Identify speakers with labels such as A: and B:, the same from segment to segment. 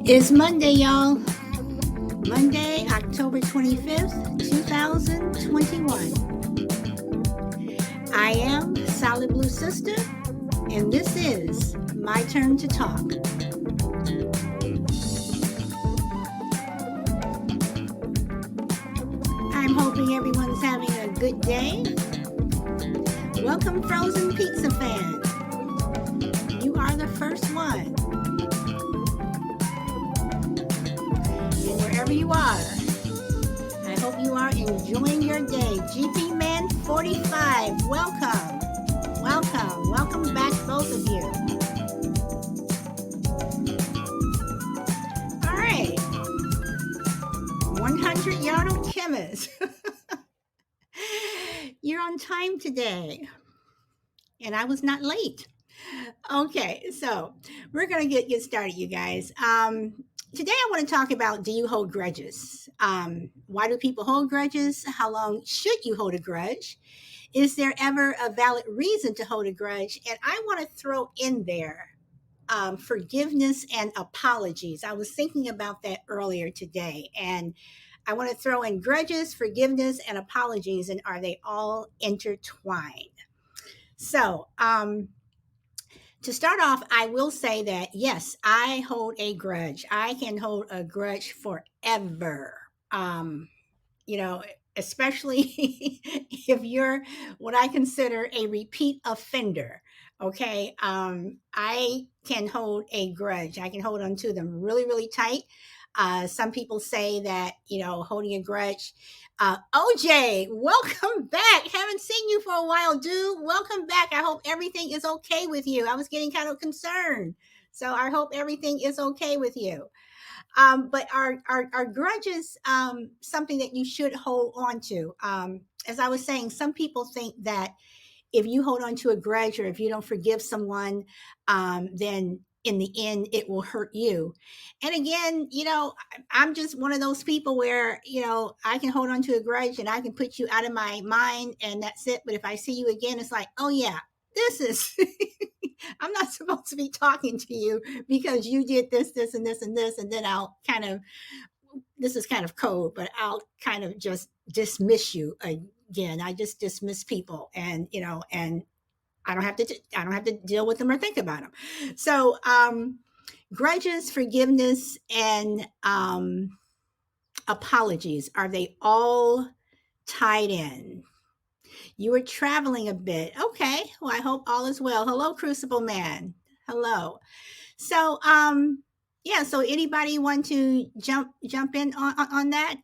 A: It's Monday, y'all. Monday, October 25th, 2021. I am Solid Blue Sister, and this is my turn to talk. I'm hoping everyone's having a good day. Welcome, frozen pizza fans. You are the first one. And wherever you are, I hope you are enjoying your day. GP Man 45, welcome. Welcome. Welcome back, both of you. All right. 100-yard chemist. You're on time today. And I was not late. Okay, so we're going to get started, you guys. Today I want to talk about, do you hold grudges? Why do people hold grudges? How long should you hold a grudge? Is there ever a valid reason to hold a grudge? And I want to throw in there forgiveness and apologies. I was thinking about that earlier today, and I want to throw in grudges, forgiveness, and apologies, and are they all intertwined? So, to start off, I will say that yes, I hold a grudge. I can hold a grudge forever. You know, especially if you're what I consider a repeat offender. Okay. I can hold a grudge. I can hold on to them really, really tight. Some people say that, holding a grudge. OJ, welcome back. Haven't seen you for a while, dude. Welcome back. I hope everything is okay with you. I was getting kind of concerned. So I hope everything is okay with you. But are grudges something that you should hold on to? As I was saying, some people think that if you hold on to a grudge or if you don't forgive someone, then in the end it will hurt you. And again, I'm just one of those people where, I can hold on to a grudge and I can put you out of my mind and that's it. But if I see you again, it's like, oh yeah, this is I'm not supposed to be talking to you because you did this, this, and this, and this. And then I'll kind of, this is kind of code, but I'll kind of just dismiss you again. I just dismiss people and, and I don't have to deal with them or think about them. So, grudges, forgiveness, and apologies, are they all tied in? You were traveling a bit. Okay. Well, I hope all is well. Hello, Crucible Man. Hello. So, yeah. So, anybody want to jump in on that?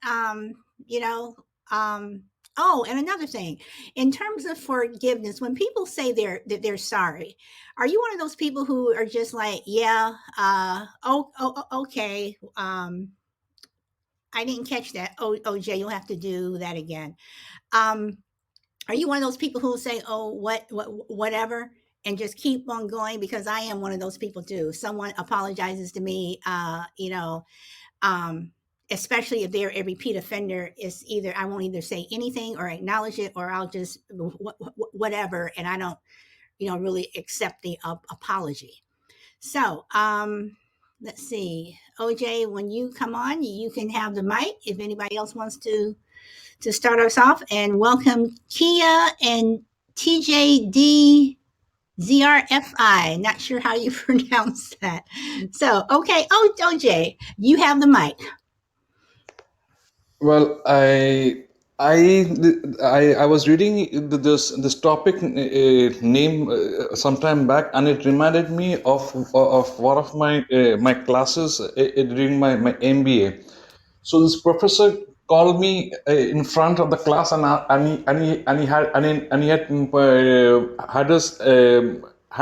A: You know, oh, and another thing, in terms of forgiveness, when people say they're sorry, are you one of those people who are just like, yeah, okay, I didn't catch that. Oh, OJ, you'll have to do that again. Um, are you one of those people who say, "Oh, whatever," and just keep on going? Because I am one of those people too. Someone apologizes to me, um, especially if they're a repeat offender. Is either I won't either say anything or acknowledge it, or I'll just whatever, and I don't, really accept the apology. So, let's see, OJ, when you come on, you can have the mic. If anybody else wants to start us off, and welcome Kia and TJD ZRFI. Not sure how you pronounce that. So, okay, OJ, you have the mic.
B: Well, I was reading this topic name sometime back, and it reminded me of one of my classes during my MBA. So this professor called me in front of the class, and he had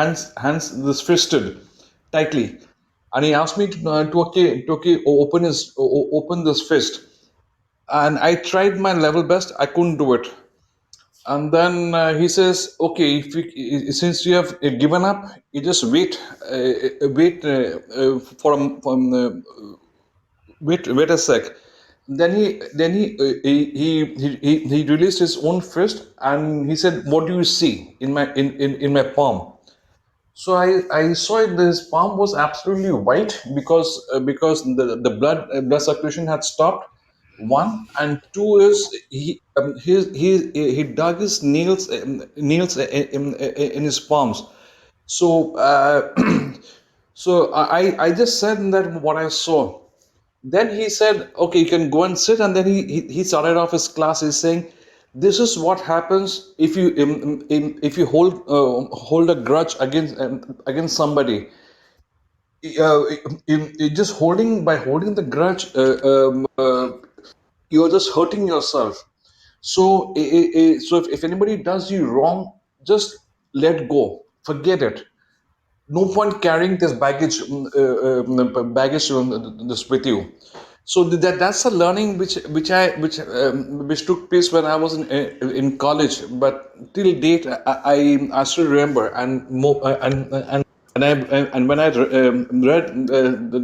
B: his hands this fisted tightly, and he asked me to open this fist, and I tried my level best. I couldn't do it. And then he says, "Okay, since you have given up, you just wait wait a sec." Then he released his own fist, and he said, "What do you see in my palm?" So I saw it. His palm was absolutely white because the blood circulation had stopped. One and two is he dug his nails in his palms. So so I just said that what I saw. Then he said, "Okay, you can go and sit." And then he started off his class. He's saying, "This is what happens if you hold a grudge against somebody. Uh, just holding by holding the grudge, you're just hurting yourself. So if anybody does you wrong, just let go, forget it. No point carrying this baggage this with you." So that's a learning which took place when I was in college, but till date I still remember. And more and when I read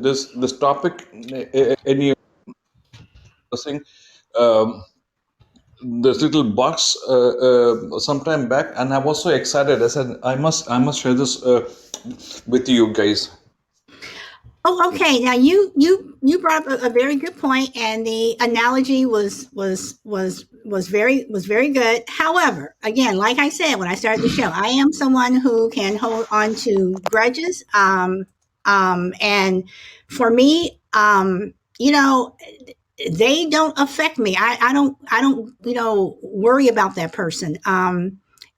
B: this topic in your thing, um, this little box sometime back, and I was so excited. I said, I must share this with you guys.
A: Oh, okay. Now you brought up a very good point, and the analogy was very good. However, again, like I said when I started the show, I am someone who can hold on to grudges. And for me, they don't affect me. I don't worry about that person.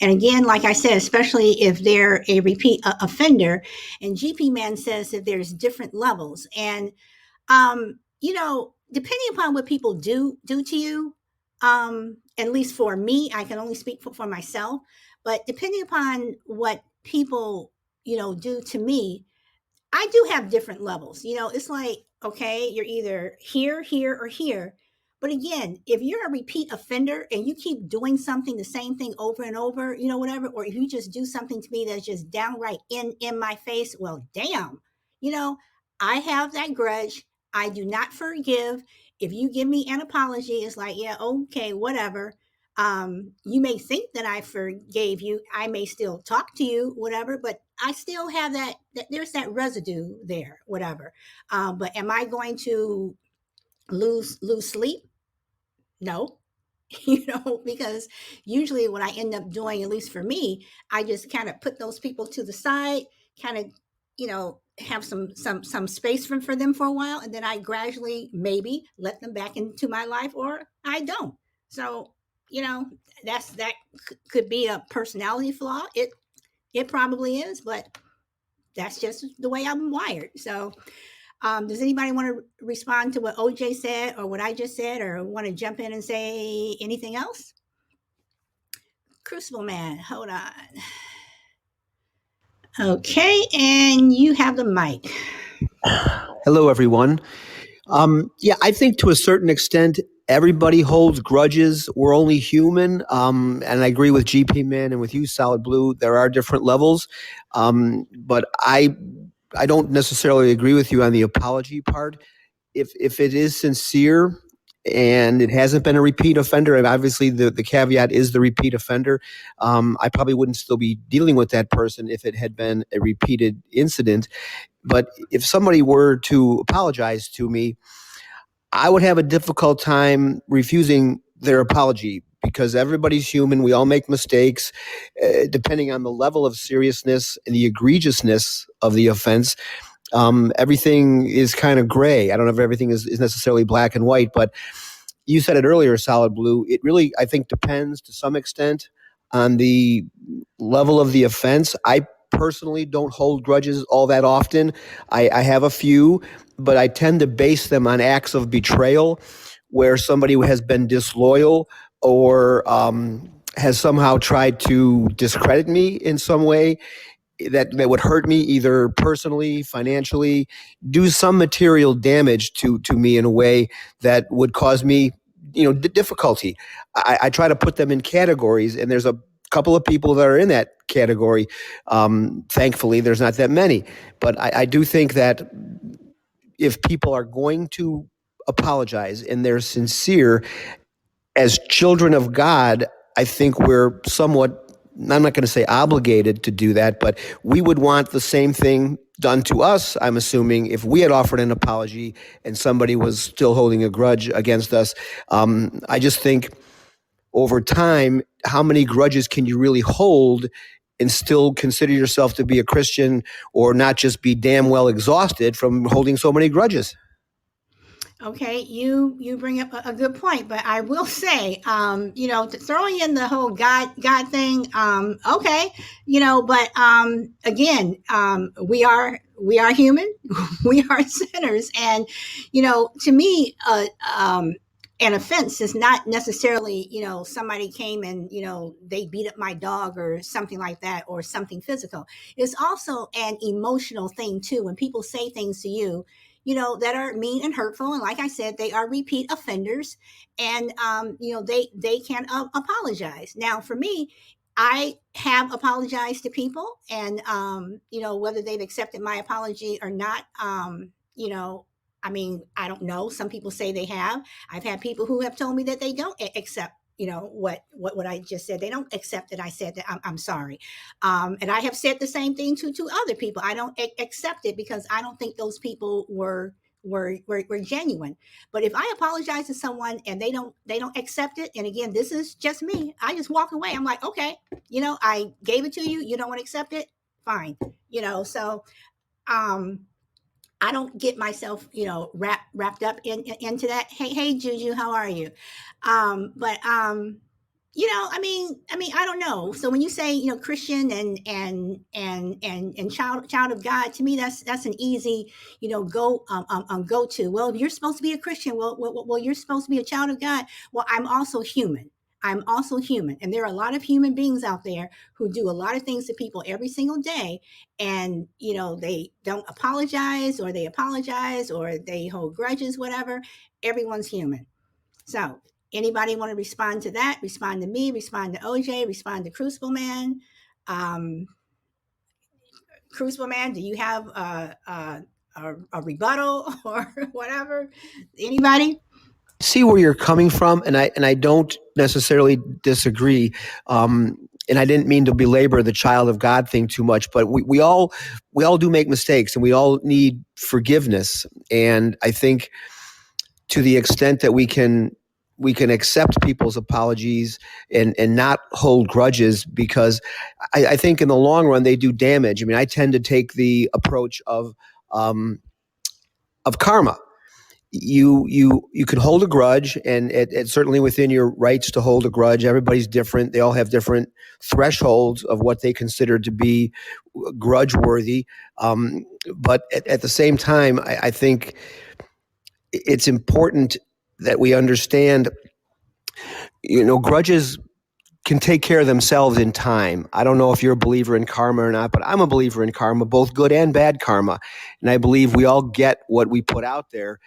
A: And again, like I said, especially if they're a repeat offender, and GP Man says that there's different levels, and depending upon what people do to you, at least for me, I can only speak for myself, but depending upon what people do to me, I do have different levels. It's like, okay, you're either here, here, or here. But again, if you're a repeat offender and you keep doing something, the same thing over and over, whatever, or if you just do something to me that's just downright in my face, well, damn, you know, I have that grudge. I do not forgive. If you give me an apology, it's like, yeah, okay, whatever. You may think that I forgave you. I may still talk to you, whatever, but I still have that there's that residue there, whatever. But am I going to lose sleep? No. Because usually what I end up doing, at least for me, I just kind of put those people to the side, kind of, have some space for them for a while, and then I gradually maybe let them back into my life, or I don't. So, you know, that could be a personality flaw. It probably is, but that's just the way I'm wired. So, does anybody want to respond to what OJ said or what I just said, or want to jump in and say anything else? Crucible Man, hold on. Okay, and you have the mic.
C: Hello, everyone. Yeah, I think to a certain extent, everybody holds grudges. We're only human. And I agree with GP Man and with you, Solid Blue. There are different levels. But I don't necessarily agree with you on the apology part. If it is sincere and it hasn't been a repeat offender, and obviously the caveat is the repeat offender, I probably wouldn't still be dealing with that person if it had been a repeated incident. But if somebody were to apologize to me, I would have a difficult time refusing their apology because everybody's human. We all make mistakes. Depending on the level of seriousness and the egregiousness of the offense, everything is kind of gray. I don't know if everything is necessarily black and white, but you said it earlier, Solid Blue. It really, I think, depends to some extent on the level of the offense. I personally don't hold grudges all that often. I have a few, but I tend to base them on acts of betrayal where somebody has been disloyal or has somehow tried to discredit me in some way that would hurt me either personally, financially, do some material damage to me in a way that would cause me, difficulty. I try to put them in categories, and there's a couple of people that are in that category. Thankfully, there's not that many, but I do think that if people are going to apologize and they're sincere as children of God, I think we're somewhat I'm not going to say obligated to do that, but we would want the same thing done to us, I'm assuming, if we had offered an apology and somebody was still holding a grudge against us. I just think over time, how many grudges can you really hold and still consider yourself to be a Christian, or not just be damn well exhausted from holding so many grudges?
A: Okay, you bring up a good point, but I will say, throwing in the whole God thing, okay, but again, we are human, we are sinners, and to me, an offense is not necessarily somebody came and they beat up my dog or something like that, or something physical. It's also an emotional thing too. When people say things to you that are mean and hurtful, and like I said, they are repeat offenders, and they can apologize. Now for me, I have apologized to people, and whether they've accepted my apology or not, I mean, I don't know. Some people say they have. I've had people who have told me that they don't accept what I just said. They don't accept that I said that I'm sorry. And I have said the same thing to other people. I don't accept it because I don't think those people were genuine. But if I apologize to someone and they don't accept it, and again, this is just me, I just walk away. I'm like, okay, I gave it to you. You don't want to accept it, fine. So um I don't get myself, wrapped up into that. Hey, Juju, how are you? But I don't know. So when you say, Christian and child of God, to me, that's an easy, go to. Well, if you're supposed to be a Christian, well, you're supposed to be a child of God. Well, I'm also human. I'm also human, and there are a lot of human beings out there who do a lot of things to people every single day, and they don't apologize, or they apologize, or they hold grudges, whatever. Everyone's human. So anybody want to respond to that? Respond to me, respond to OJ, respond to Crucible Man. um Crucible Man, do you have a rebuttal or whatever? Anybody?
C: See where you're coming from, and I don't necessarily disagree. And I didn't mean to belabor the child of God thing too much, but we all do make mistakes, and we all need forgiveness. And I think to the extent that we can accept people's apologies and not hold grudges, because I think in the long run they do damage. I mean, I tend to take the approach of karma. You can hold a grudge, and it's certainly within your rights to hold a grudge. Everybody's different. They all have different thresholds of what they consider to be grudge worthy. But at the same time, I think it's important that we understand, grudges can take care of themselves in time. I don't know if you're a believer in karma or not, but I'm a believer in karma, both good and bad karma. And I believe we all get what we put out there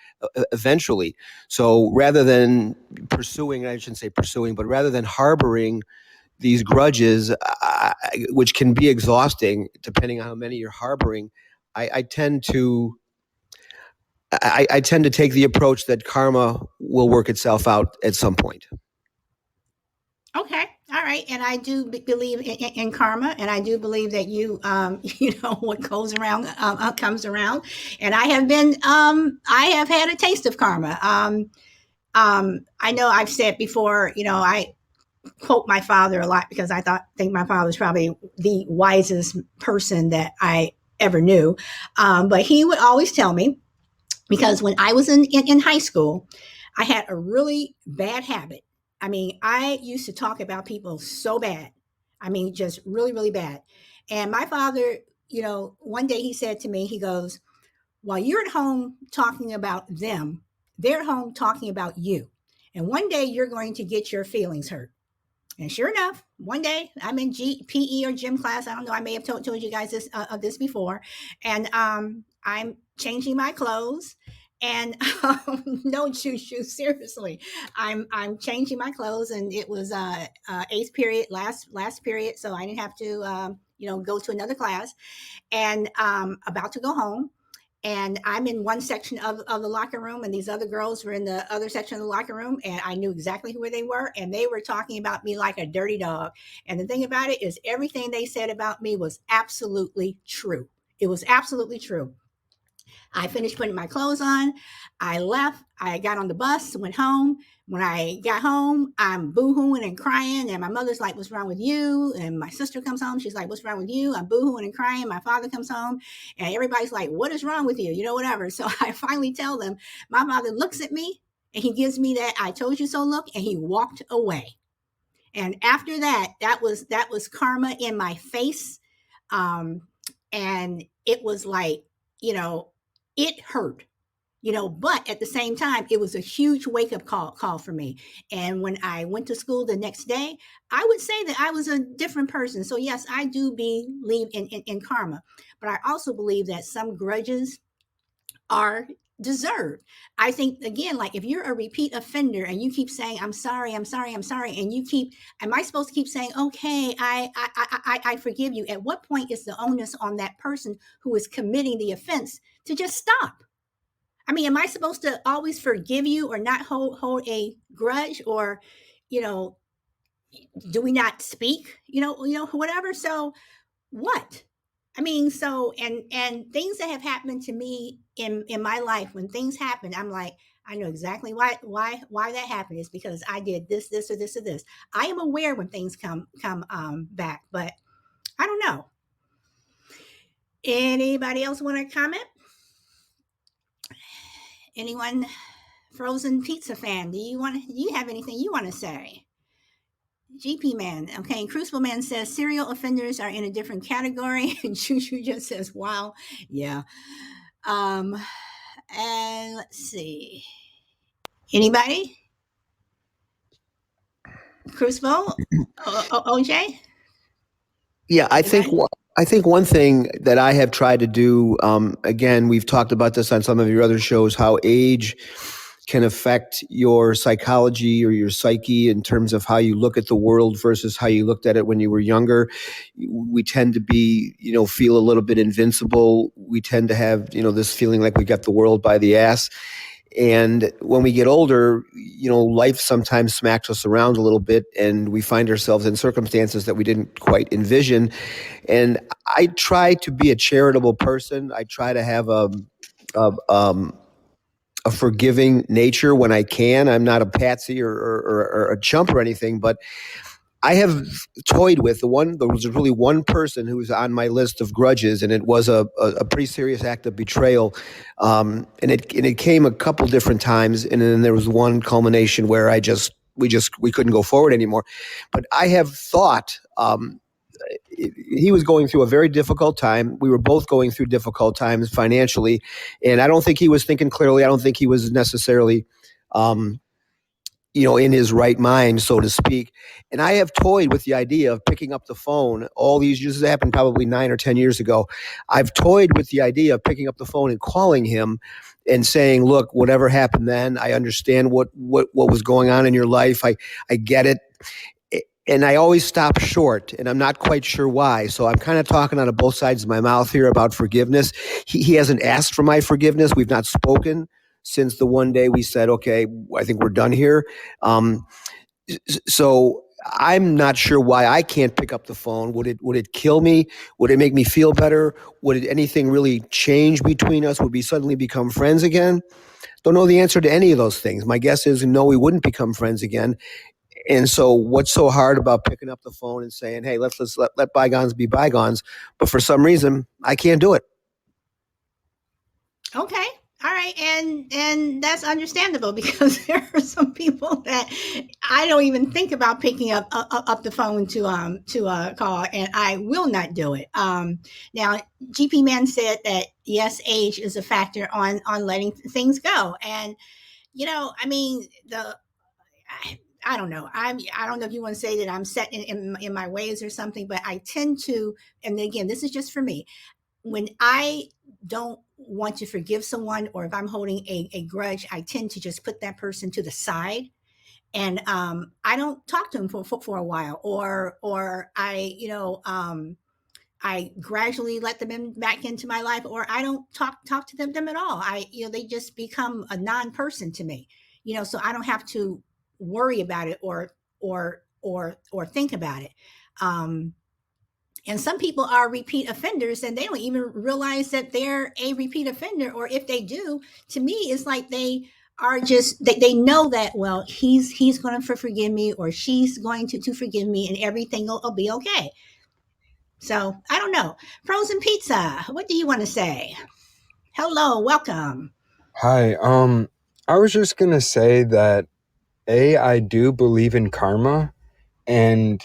C: eventually. So rather than pursuing, I shouldn't say pursuing, but rather than harboring these grudges, which can be exhausting depending on how many you're harboring, I tend to I tend to take the approach that karma will work itself out at some point.
A: Okay. All right. And I do believe in karma, and I do believe that what goes around comes around. And I have had a taste of karma. I know I've said before, I quote my father a lot because think my father was probably the wisest person that I ever knew. But he would always tell me, because when I was in high school, I had a really bad habit. I mean, I used to talk about people so bad. I mean, just really, really bad. And my father, one day he said to me, he goes, while you're at home talking about them, they're at home talking about you. And one day you're going to get your feelings hurt. And sure enough, one day I'm in PE or gym class. I don't know. I may have told you guys this before. And I'm changing my clothes. And no, Choo, seriously, I'm changing my clothes, and it was eighth period, last period, so I didn't have to go to another class, and about to go home. and I'm in one section of the locker room, and these other girls were in the other section of the locker room, and I knew exactly who they were, and they were talking about me like a dirty dog. And the thing about it is, everything they said about me was absolutely true. It was absolutely true. I finished putting my clothes on. I left. I got on the bus, went home. When I got home, I'm boohooing and crying. And my mother's like, "What's wrong with you?" And my sister comes home. She's like, "What's wrong with you?" I'm boohooing and crying. My father comes home, and everybody's like, "What is wrong with you?" Whatever. So I finally tell them. My father looks at me and he gives me that "I told you so" look, and he walked away. And after that, that was karma in my face. Um, and it was like, you know, it hurt, but at the same time, it was a huge wake up call for me. And when I went to school the next day, I would say that I was a different person. So yes, I do believe in karma, but I also believe that some grudges are deserved. I think, again, like, if you're a repeat offender and you keep saying, "I'm sorry, I'm sorry, I'm sorry," and you keep, am I supposed to keep saying, "Okay, I forgive you"? At what point is the onus on that person who is committing the offense to just stop? I mean, am I supposed to always forgive you or not hold a grudge, or, you know, do we not speak? Whatever. So what? I mean, so, and things that have happened to me in my life, when things happen, I'm like, I know exactly why that happened. Is because I did this or this or this. I am aware when things come back, but I don't know. Anybody else want to comment? Anyone frozen pizza fan? Do you have anything you want to say? GP Man. Okay. Crucible Man says serial offenders are in a different category. And Choo just says, wow. Yeah. Um, and let's see. Anybody? Crucible? OJ?
C: Yeah,
A: Anybody?
C: I think one thing that I have tried to do, again, we've talked about this on some of your other shows, how age can affect your psychology or your psyche in terms of how you look at the world versus how you looked at it when you were younger. We tend to be, feel a little bit invincible. We tend to have, this feeling like we got the world by the ass. And when we get older, life sometimes smacks us around a little bit and we find ourselves in circumstances that we didn't quite envision. And I try to be a charitable person. I try to have a, um, a forgiving nature when I can. I'm not a patsy or a chump or anything, but I have toyed with there was really one person who was on my list of grudges, and it was a pretty serious act of betrayal. And it came a couple different times, and then there was one culmination where we couldn't go forward anymore. But I have thought, he was going through a very difficult time. We were both going through difficult times financially, and I don't think he was thinking clearly. I don't think he was necessarily, um, in his right mind, so to speak. And I have toyed with the idea of picking up the phone all these years. This happened probably 9 or 10 years ago. I've toyed with the idea of picking up the phone and calling him and saying, "Look, whatever happened then, I understand what was going on in your life. I get it." And I always stop short, and I'm not quite sure why. So I'm kind of talking out of both sides of my mouth here about forgiveness. He hasn't asked for my forgiveness. We've not spoken since the one day we said, "Okay, I think we're done here." Um, so I'm not sure why I can't pick up the phone. Would it kill me? Would it make me feel better? Would anything really change between us? Would we suddenly become friends again? Don't know the answer to any of those things. My guess is no, we wouldn't become friends again. And so, what's so hard about picking up the phone and saying, "Hey, let's let bygones be bygones"? But for some reason, I can't do it.
A: Okay. All right. And that's understandable, because there are some people that I don't even think about picking up the phone to call, and I will not do it. Now, GP Man said that yes, age is a factor on letting things go. And I mean, I don't know. I don't know if you want to say that I'm set in my ways or something, but I tend to, and again, this is just for me. When I don't want to forgive someone, or if I'm holding a grudge, I tend to just put that person to the side, and I don't talk to them for a while, or I I gradually let them back into my life, or I don't talk to them at all. They just become a non-person to me. So I don't have to worry about it or think about it. And some people are repeat offenders and they don't even realize that they're a repeat offender, or if they do, to me it's like they are just they know that, well, he's going to forgive me, or she's going to forgive me, and everything will be okay. So I don't know. Frozen pizza, what do you want to say? Hello, welcome.
D: Hi. I was just gonna say that I do believe in karma, and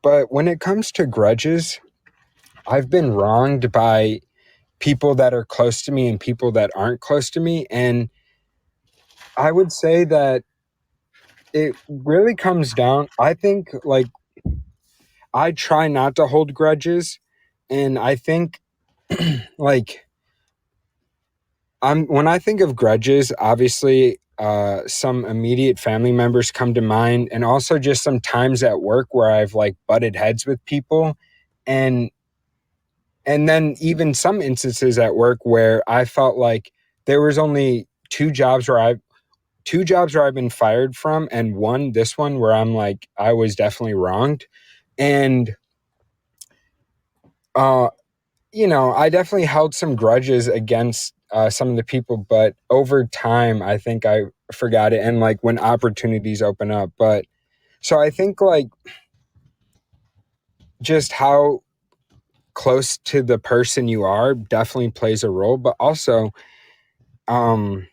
D: but when it comes to grudges, I've been wronged by people that are close to me and people that aren't close to me, and I would say that it really comes down. I think like I try not to hold grudges, and I think like when I think of grudges, obviously, some immediate family members come to mind, and also just some times at work where I've like butted heads with people, and then even some instances at work where I felt like there was only two jobs where I've been fired from, and this one where I'm like I was definitely wronged, and uh, I definitely held some grudges against some of the people, but over time, I think I forgot it. And like when opportunities open up, so I think like just how close to the person you are definitely plays a role, but also, um,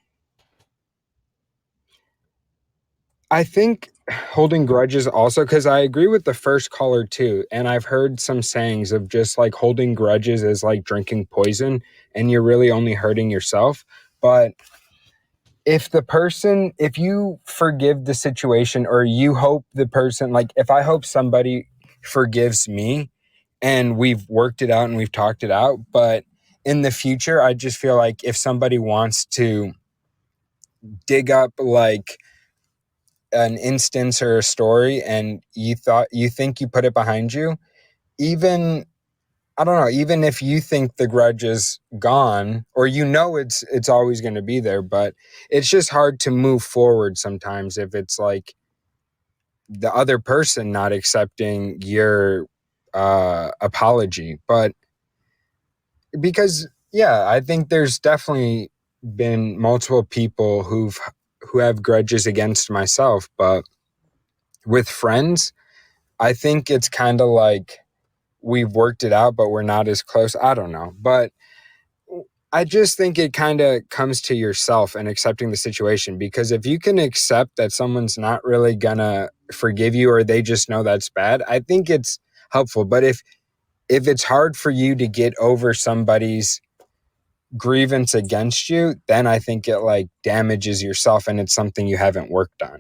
D: I think holding grudges also, because I agree with the first caller too. And I've heard some sayings of just like holding grudges is like drinking poison and you're really only hurting yourself. But if you forgive the situation, or you hope the person, like if I hope somebody forgives me and we've worked it out and we've talked it out, but in the future, I just feel like if somebody wants to dig up like an instance or a story and you think you put it behind you, even I don't know, even if you think the grudge is gone, or it's always going to be there, but it's just hard to move forward sometimes if it's like the other person not accepting your apology. But because I think there's definitely been multiple people who have grudges against myself, but with friends, I think it's kind of like we've worked it out, but we're not as close. I don't know. But I just think it kind of comes to yourself and accepting the situation, because if you can accept that someone's not really gonna forgive you, or they just know that's bad, I think it's helpful. But if it's hard for you to get over somebody's grievance against you, then I think it like damages yourself and it's something you haven't worked on.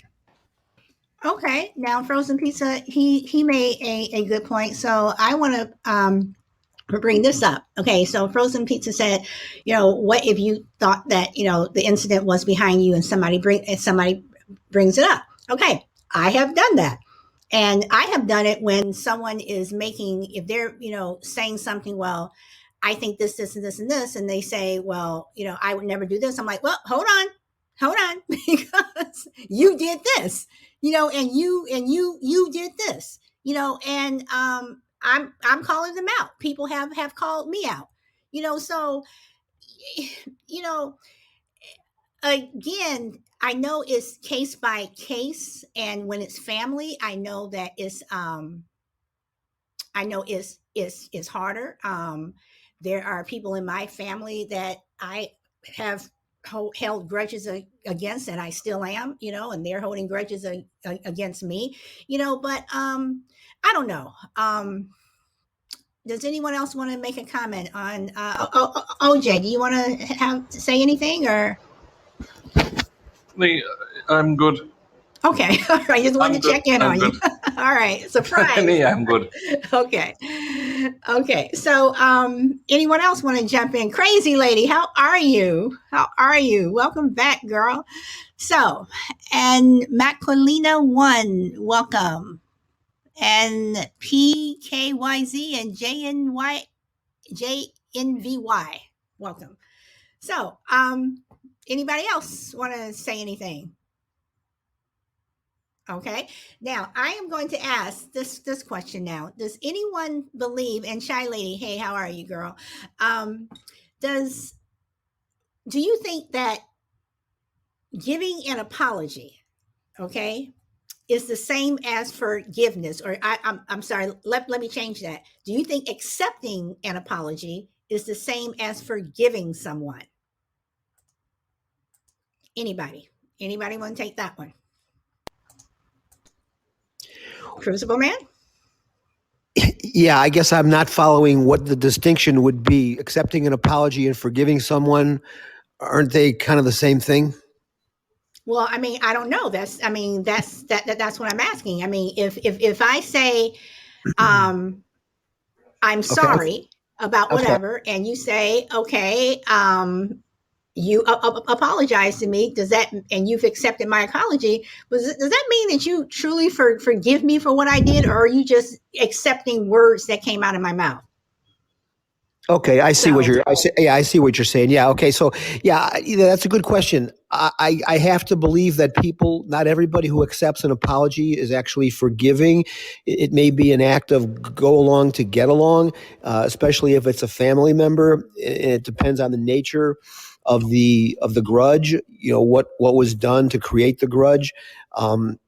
A: Okay, now Frozen Pizza, he made a good point. So I want to bring this up. Okay, so Frozen Pizza said, what if you thought that the incident was behind you and somebody brings it up? Okay, I have done that. And I have done it when someone is if they're, saying something, well, I think this, and this, and this, and they say, well, I would never do this. I'm like, well, hold on, because you did this, and you did this, and I'm calling them out. People have called me out, so you know again, I know it's case by case, and when it's family, I know that it's harder. There are people in my family that I have held grudges against, and I still am, and they're holding grudges against me, but I don't know. Does anyone else want to make a comment on OJ? Do you want to say anything, or?
B: Nee, I'm good.
A: Okay, all right. Just wanted
B: I'm
A: to
B: good.
A: check in
B: I'm
A: on you.
B: good.
A: All right, surprise.
B: Nee, I'm good.
A: Okay, okay. So, anyone else want to jump in? Crazy lady, how are you? How are you? Welcome back, girl. So, and Macolina one, welcome, and PKYZ and JNY JNVY. Welcome. So, anybody else want to say anything? Okay. Now, I am going to ask this question now. Does anyone believe, and Shy Lady, hey, how are you, girl? Does do you think that giving an apology, okay, is the same as forgiveness? Or I'm sorry, let me change that. Do you think accepting an apology is the same as forgiving someone? Anybody? Anybody want to take that one? Crucible Man?
C: Yeah, I guess I'm not following what the distinction would be. Accepting an apology and forgiving someone, aren't they kind of the same thing?
A: Well, I mean, I don't know. That's what I'm asking. I mean, if I say, um, I'm
C: Okay.
A: sorry about
C: Okay.
A: whatever, and you say, okay, you apologize to me, does that, and you've accepted my apology, does that mean that you truly forgive me for what I did, or are you just accepting words that came out of my mouth?
C: Okay, I see what
A: So,
C: you're. I see what you're saying. Yeah. Okay. So, yeah, that's a good question. I have to believe that people, not everybody who accepts an apology is actually forgiving. It may be an act of go along to get along, especially if it's a family member. It depends on the nature of the grudge. You know what was done to create the grudge. Um,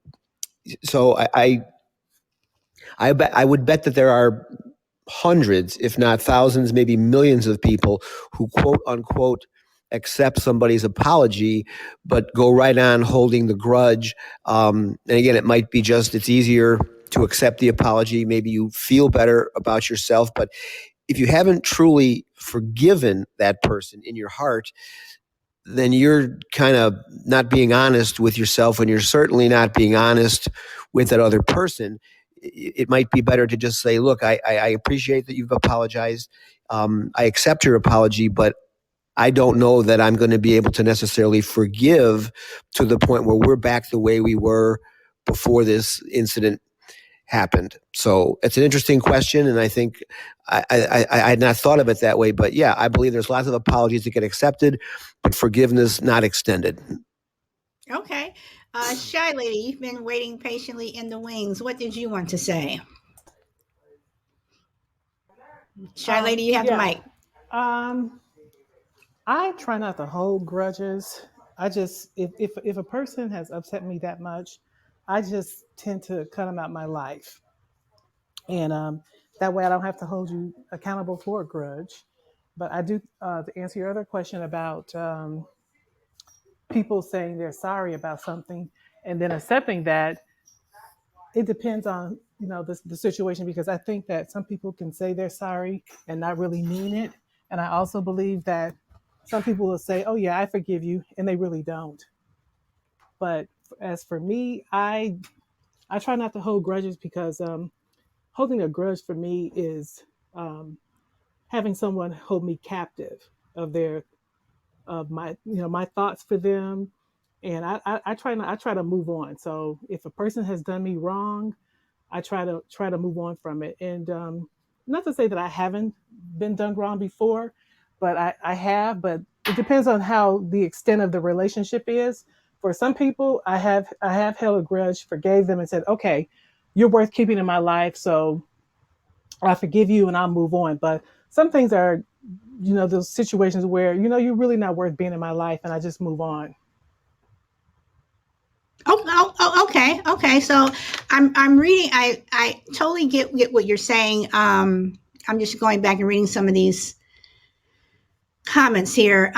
C: so I would bet that there are hundreds, if not thousands, maybe millions of people who quote unquote accept somebody's apology, but go right on holding the grudge. And again, it might be just it's easier to accept the apology. Maybe you feel better about yourself, but if you haven't truly forgiven that person in your heart, then you're kind of not being honest with yourself, and you're certainly not being honest with that other person. It might be better to just say, look, I appreciate that you've apologized. I accept your apology, but I don't know that I'm going to be able to necessarily forgive to the point where we're back the way we were before this incident happened. So it's an interesting question, and I think I had not thought of it that way. But yeah, I believe there's lots of apologies that get accepted, but forgiveness not extended.
A: okay. Shy Lady, you've been waiting patiently in the wings. What did you want to say? Shy Lady, you have the
E: Yeah.
A: mic.
E: Um, I try not to hold grudges. I just if a person has upset me that much, I just tend to cut them out my life, and that way I don't have to hold you accountable for a grudge. But I do to answer your other question about people saying they're sorry about something and then accepting that. It depends on the situation, because I think that some people can say they're sorry and not really mean it, and I also believe that some people will say, "Oh yeah, I forgive you," and they really don't. But as for me, I try not to hold grudges, because holding a grudge for me is um, having someone hold me captive of their of my my thoughts for them, and I try to move on. So if a person has done me wrong, I try to move on from it. And not to say that I haven't been done wrong before, but I have. But it depends on how the extent of the relationship is. For some people, I have held a grudge, forgave them, and said, "Okay, you're worth keeping in my life, so I forgive you and I'll move on." But some things are, those situations where you're really not worth being in my life, and I just move on.
A: Okay, okay. So I'm reading. I totally get what you're saying. I'm just going back and reading some of these comments here.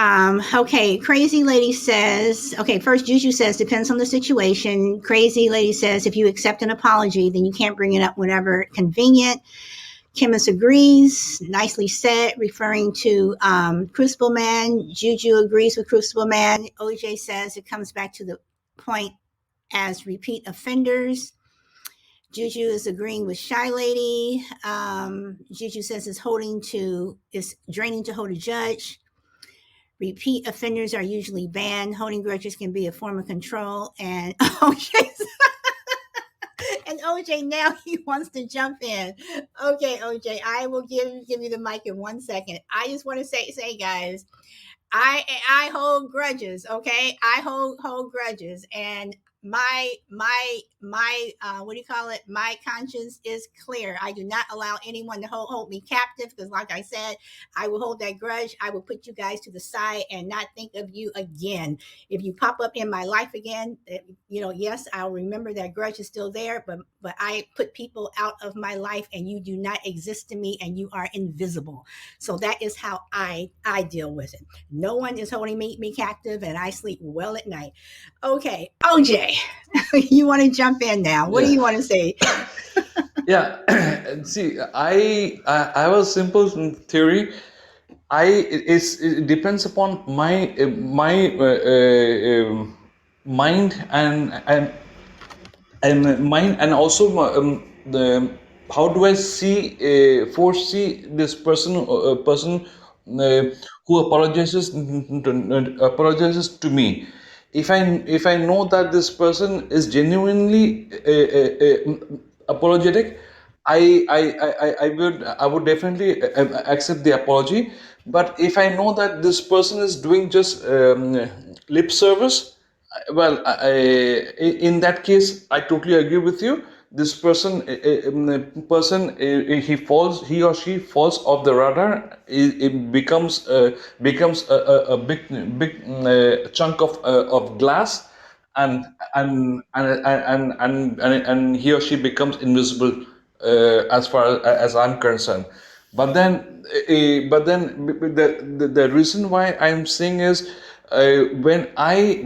A: Okay, Crazy Lady says. Okay, first Juju says depends on the situation. Crazy Lady says if you accept an apology, then you can't bring it up whenever convenient. Chemist agrees. Nicely said, referring to Crucible Man. Juju agrees with Crucible Man. OJ says it comes back to the point as repeat offenders. Juju is agreeing with Shy Lady. Juju says it's draining to hold a judge. Repeat offenders are usually banned. Holding grudges can be a form of control. And okay, and And OJ now he wants to jump in. Okay, OJ, I will give you the mic in 1 second. I just want to say guys, I hold grudges, okay? I hold grudges, and my what do you call it? My conscience is clear. I do not allow anyone to hold me captive because, like I said, I will hold that grudge. I will put you guys to the side and not think of you again. If you pop up in my life again, yes, I'll remember that grudge is still there, but I put people out of my life, and you do not exist to me, and you are invisible. So that is how I deal with it. No one is holding me captive, and I sleep well at night. Okay, OJ, you want to jump in now? What do
B: Yeah.
A: you want to say?
B: Yeah. See, I was simple in theory. It depends upon my mind and mine, and also the how do I see foresee this person who apologizes to me. If I know that this person is genuinely apologetic, I would definitely accept the apology. But if I know that this person is doing just lip service, well, in that case, I totally agree with you. This person, he or she falls off the radar. It becomes a big chunk of glass, and and he or she becomes invisible, as far as I'm concerned. But then the reason why I'm saying is, when I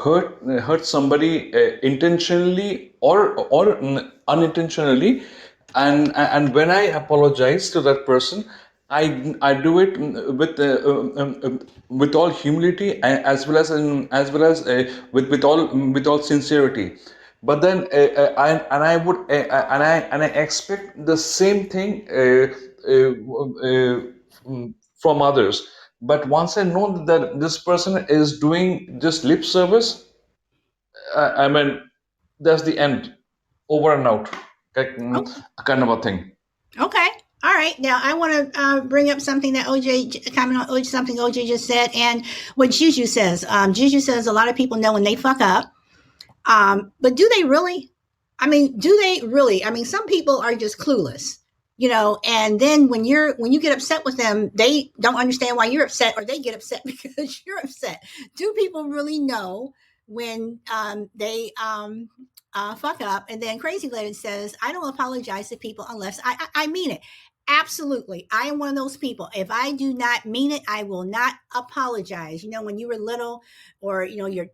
B: hurt somebody intentionally or unintentionally, and when I apologize to that person, I do it with all humility, as well as with all sincerity. But then I expect the same thing from others. But once I know that this person is doing just lip service, I mean, that's the end, over and out, like,
A: Oh,
B: kind of a thing.
A: okay. All right. Now I want to bring up something that comment on something OJ just said, and what Juju says. Juju says a lot of people know when they fuck up. But do they really? I mean, do they really? I mean, some people are just clueless, and then when you get upset with them, they don't understand why you're upset, or they get upset because you're upset. Do people really know when they fuck up? And then Crazy Lady says, I don't apologize to people unless I mean it. Absolutely. I am one of those people. If I do not mean it, I will not apologize. When you were little, or your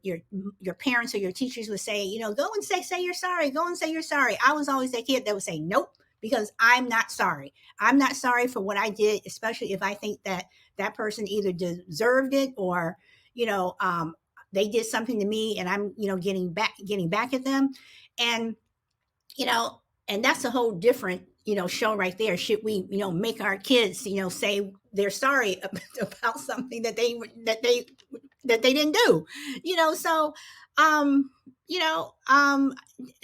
A: parents or your teachers would say, go and say you're sorry, go and say you're sorry. I was always that kid that would say nope, because I'm not sorry. I'm not sorry for what I did, especially if I think that person either deserved it, or they did something to me, and I'm getting back at them. And you know and that's a whole different show right there. Should we make our kids say they're sorry about something that they didn't do? So um you know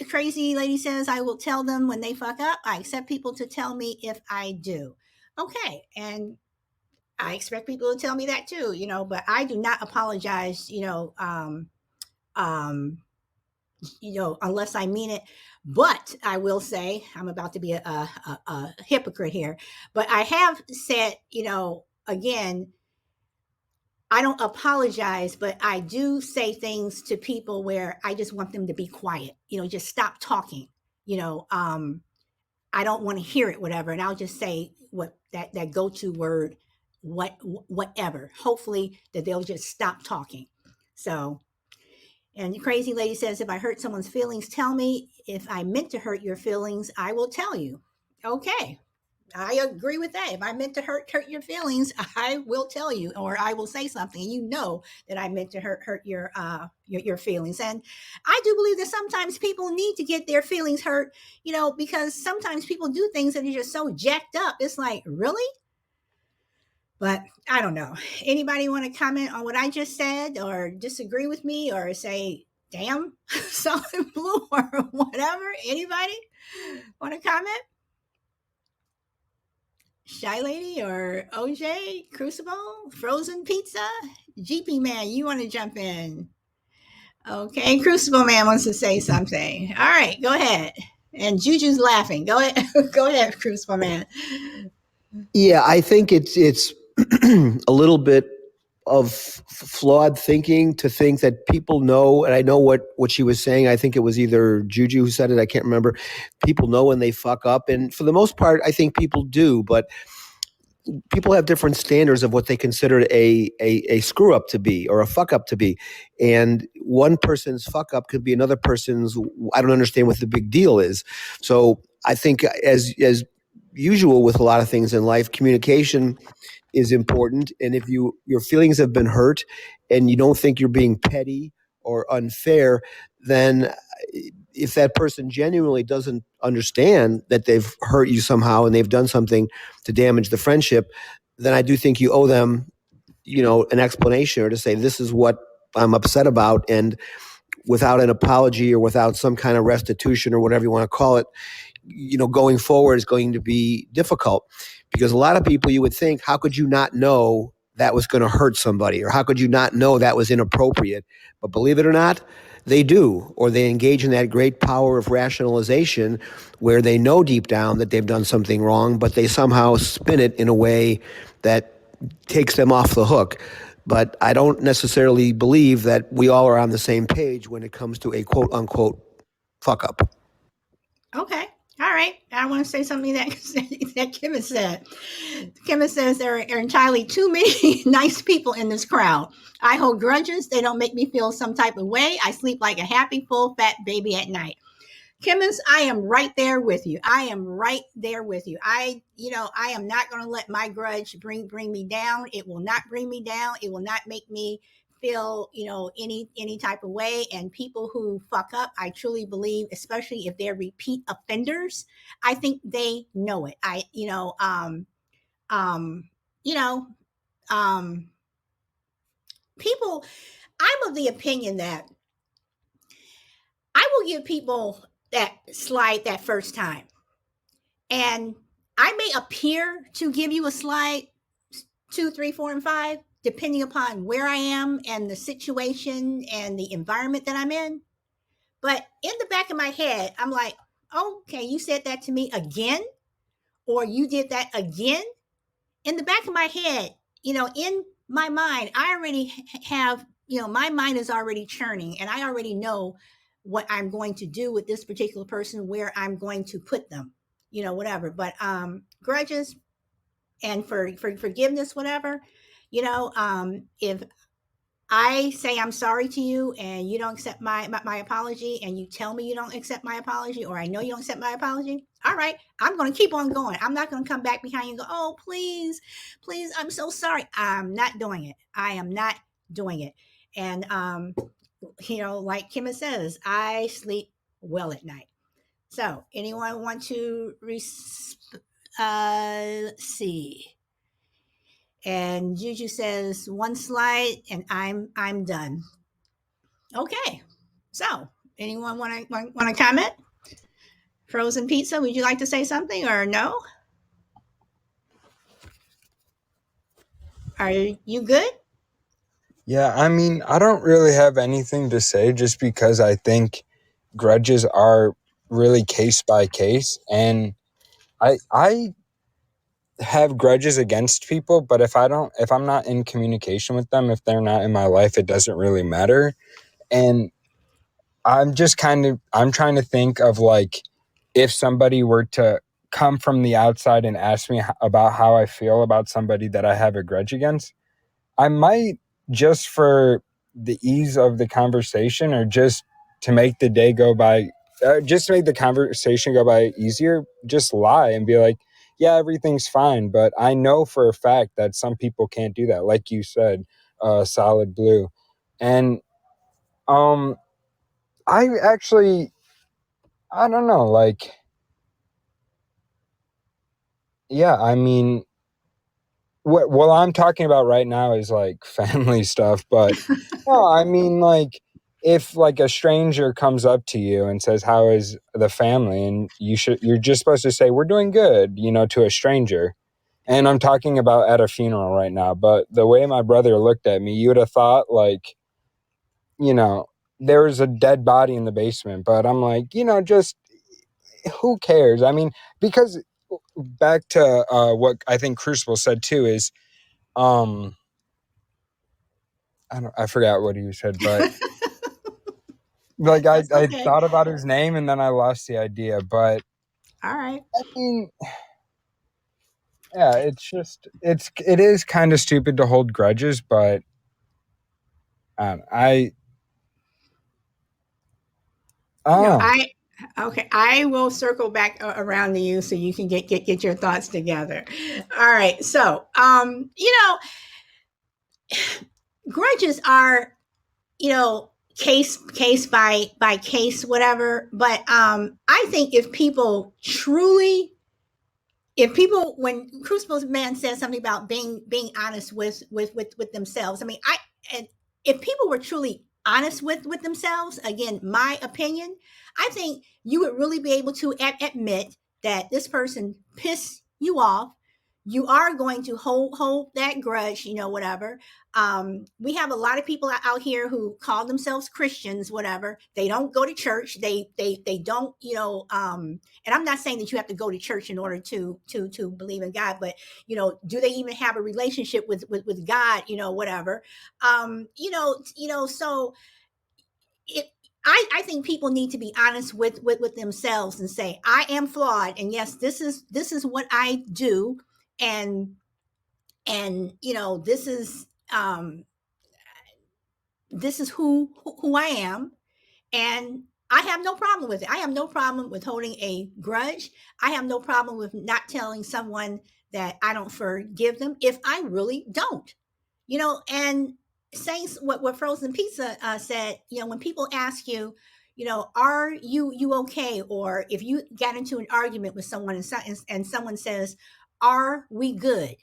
A: Crazy Lady says, I will tell them when they fuck up. I accept people to tell me if I do. Okay. And I expect people to tell me that too, but I do not apologize, um unless I mean it. But I will say, I'm about to be a hypocrite here, but I have said, again, I don't apologize, but I do say things to people where I just want them to be quiet, just stop talking, you know, um, I don't want to hear it, whatever. And I'll just say what that go-to word, whatever. Hopefully that they'll just stop talking. So, and the Crazy Lady says, if I hurt someone's feelings, tell me. If I meant to hurt your feelings, I will tell you. Okay. I agree with that. If I meant to hurt your feelings, I will tell you, or I will say something. You know that I meant to hurt your feelings. And I do believe that sometimes people need to get their feelings hurt, because sometimes people do things that are just so jacked up. It's like, really? But I don't know. Anybody want to comment on what I just said, or disagree with me, or say Damn, solid blue or whatever. Anybody want to comment? Shy Lady or OJ, Crucible, Frozen Pizza, GP Man, you want to jump in? Okay, Crucible Man wants to say something. All right, go ahead. And Juju's laughing. Go ahead, go ahead, Crucible Man.
C: Yeah, I think it's a little bit of flawed thinking to think that people know, and I know what she was saying. I think it was either Juju who said it. I can't remember. People know when they fuck up, and for the most part, I think people do. But people have different standards of what they consider a screw up to be or a fuck up to be, and one person's fuck up could be another person's. I don't understand what the big deal is. So I think as usual with a lot of things in life, communication is important. And if your feelings have been hurt and you don't think you're being petty or unfair, then if that person genuinely doesn't understand that they've hurt you somehow and they've done something to damage the friendship, then I do think you owe them, an explanation or to say, this is what I'm upset about. And without an apology or without some kind of restitution or whatever you want to call it, going forward is going to be difficult, because a lot of people, you would think, how could you not know that was going to hurt somebody, or how could you not know that was inappropriate? But believe it or not, they do, or they engage in that great power of rationalization where they know deep down that they've done something wrong, but they somehow spin it in a way that takes them off the hook. But I don't necessarily believe that we all are on the same page when it comes to a quote unquote fuck up.
A: Okay. All right. I want to say something that Kim has said. Kim says there are entirely too many nice people in this crowd. I hold grudges. They don't make me feel some type of way. I sleep like a happy, full, fat baby at night. Kimmons, I am right there with you. I am right there with you. I am not going to let my grudge bring me down. It will not bring me down. It will not make me feel, any type of way. And people who fuck up, I truly believe, especially if they're repeat offenders, I think they know it. Um, you know, um, people. I'm of the opinion that I will give people that slide that first time. And I may appear to give you a slide 2, 3, 4, and 5, depending upon where I am and the situation and the environment that I'm in. But in the back of my head, I'm like, okay, you said that to me again, or you did that again. In the back of my head, in my mind, I already have, my mind is already churning, and I already know what I'm going to do with this particular person, where I'm going to put them, whatever. But grudges and for forgiveness, whatever, if I say I'm sorry to you and you don't accept my apology, and you tell me you don't accept my apology, or I know you don't accept my apology, all right, I'm going to keep on going. I'm not going to come back behind you and go, oh, please, please, I'm so sorry. I'm not doing it. I am not doing it. And, like Kim says, I sleep well at night. So anyone want to, let's see. And Juju says one slide and I'm done. Okay. So, anyone want to comment? Frozen Pizza, would you like to say something or no? Are you good?
D: Yeah, I mean, I don't really have anything to say, just because I think grudges are really case by case, and I have grudges against people, but if I'm not in communication with them, if they're not in my life, it doesn't really matter. And I'm trying to think of, like, if somebody were to come from the outside and ask me about how I feel about somebody that I have a grudge against, I might, just for the ease of the conversation, or just to make the day go by, just to make the conversation go by easier, just lie and be like, yeah, everything's fine. But I know for a fact that some people can't do that. Like you said, solid blue. And I actually, I don't know, like, yeah, I mean, what I'm talking about right now is like family stuff, but no, I mean, like, if like a stranger comes up to you and says, how is the family? And you're just supposed to say, we're doing good, to a stranger. And I'm talking about at a funeral right now, but the way my brother looked at me, you would have thought like, there was a dead body in the basement. But I'm like, just who cares? I mean, because back to what I think Crucible said too is, I forgot what he said, but like I
A: That's okay.
D: thought about his name and then I lost the idea. But
A: All right.
D: I mean, yeah, it is kind of stupid to hold grudges, but I
A: No,
D: oh
A: okay. I will circle back around to you so you can get your thoughts together. All right. So, grudges are, case by case, whatever. But I think when Crucible's man says something about being honest with themselves, I mean, and if people were truly honest with themselves, again, my opinion, I think you would really be able to admit that this person pissed you off. You are going to hold that grudge, whatever. We have a lot of people out here who call themselves Christians, whatever. They don't go to church. They don't, and I'm not saying that you have to go to church in order to believe in God, but do they even have a relationship with God, whatever. So it I think people need to be honest with themselves and say, I am flawed, and yes, this is what I do, and this is who I am, and I have no problem with it. I have no problem with holding a grudge. I have no problem with not telling someone that I don't forgive them if I really don't. And saying what Frozen Pizza said, when people ask you, are you okay? Or if you got into an argument with someone and someone says, are we good?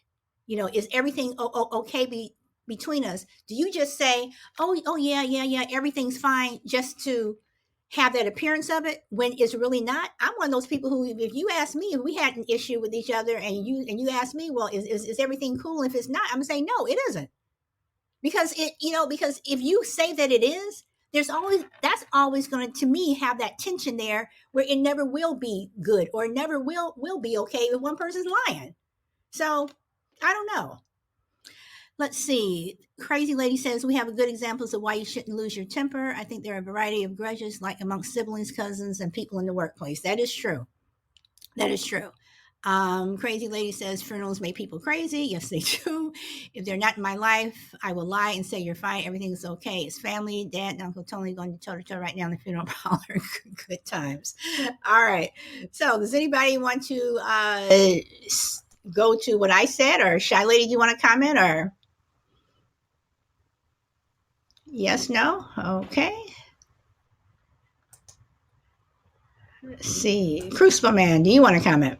A: Is everything okay between us? Do you just say, oh yeah, everything's fine, just to have that appearance of it when it's really not? I'm one of those people who, if you ask me if we had an issue with each other and you ask me, well, is everything cool? If it's not, I'm gonna say no, it isn't. Because if you say that it is, that's always going to me have that tension there where it never will be good, or never will be okay if one person's lying. So I don't know. Let's see. Crazy Lady says we have good examples of why you shouldn't lose your temper. I think there are a variety of grudges, like amongst siblings, cousins, and people in the workplace. That is true. That is true. Crazy Lady says funerals make people crazy. Yes, they do. If they're not in my life, I will lie and say you're fine. Everything's okay. It's family, dad, and Uncle Tony going to toe to toe right now in the funeral parlor. Good times. All right. So, does anybody want to go to what I said, or Shy Lady, do you want to comment, or yes, no? Okay. Let's see. Crucible Man, do you want to comment?